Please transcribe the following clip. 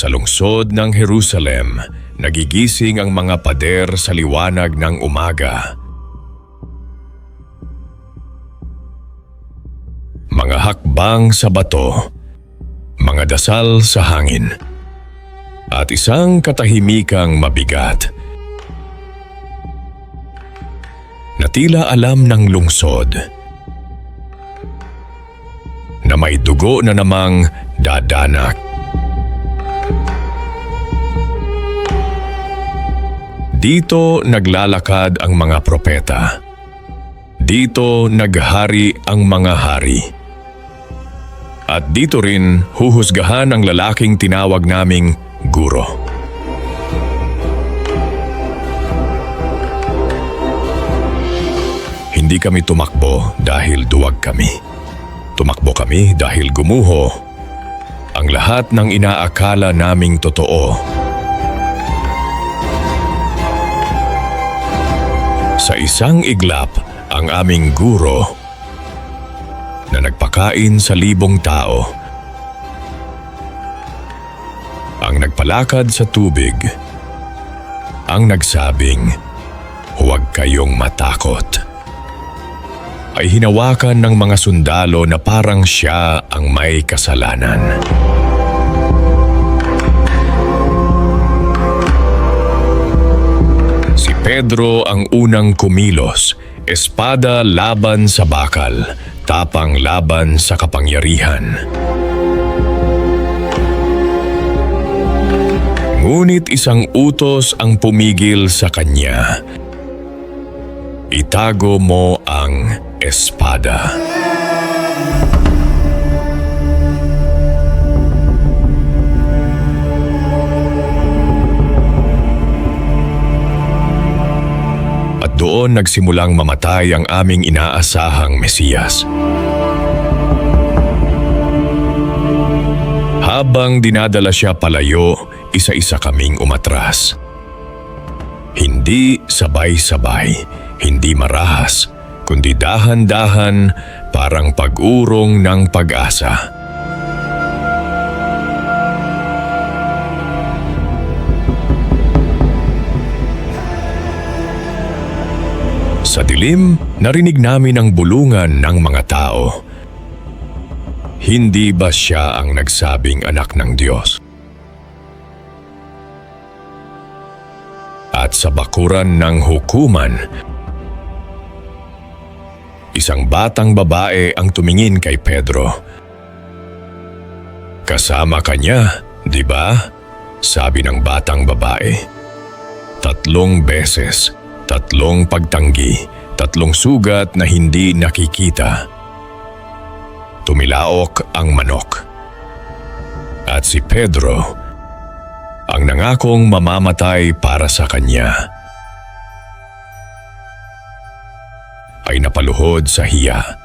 Sa lungsod ng Jerusalem, nagigising ang mga pader sa liwanag ng umaga. Mga hakbang sa bato, mga dasal sa hangin, at isang katahimikang mabigat na tila alam ng lungsod na may dugo na namang dadanak. Dito naglalakad ang mga propeta. Dito naghari ang mga hari. At dito rin huhusgahan ang lalaking tinawag naming guro. Hindi kami tumakbo dahil duwag kami. Tumakbo kami dahil gumuho ang lahat ng inaakala naming totoo. Sa isang iglap, ang aming guro na nagpakain sa 1,000 tao, ang nagpalakad sa tubig, ang nagsabing, "Huwag kayong matakot," ay hinawakan ng mga sundalo na parang siya ang may kasalanan. Si Pedro ang unang kumilos, espada laban sa bakal, tapang laban sa kapangyarihan. Ngunit isang utos ang pumigil sa kanya. Itago mo ang espada. At doon nagsimulang mamatay ang aming inaasahang Mesiyas. Habang dinadala siya palayo, isa-isa kaming umatras. Hindi sabay-sabay, hindi marahas, kundi dahan-dahan, parang pag-urong ng pag-asa. Sa dilim, narinig namin ang bulungan ng mga tao. Hindi ba siya ang nagsabing anak ng Diyos? At sa bakuran ng hukuman, isang batang babae ang tumingin kay Pedro. "Kasama ka niya, di ba?" sabi ng batang babae. 3 beses, 3 pagtanggi, 3 sugat na hindi nakikita. Tumilaok ang manok. At si Pedro ang nangakong mamamatay para sa kanya ay napaluhod sa hiya.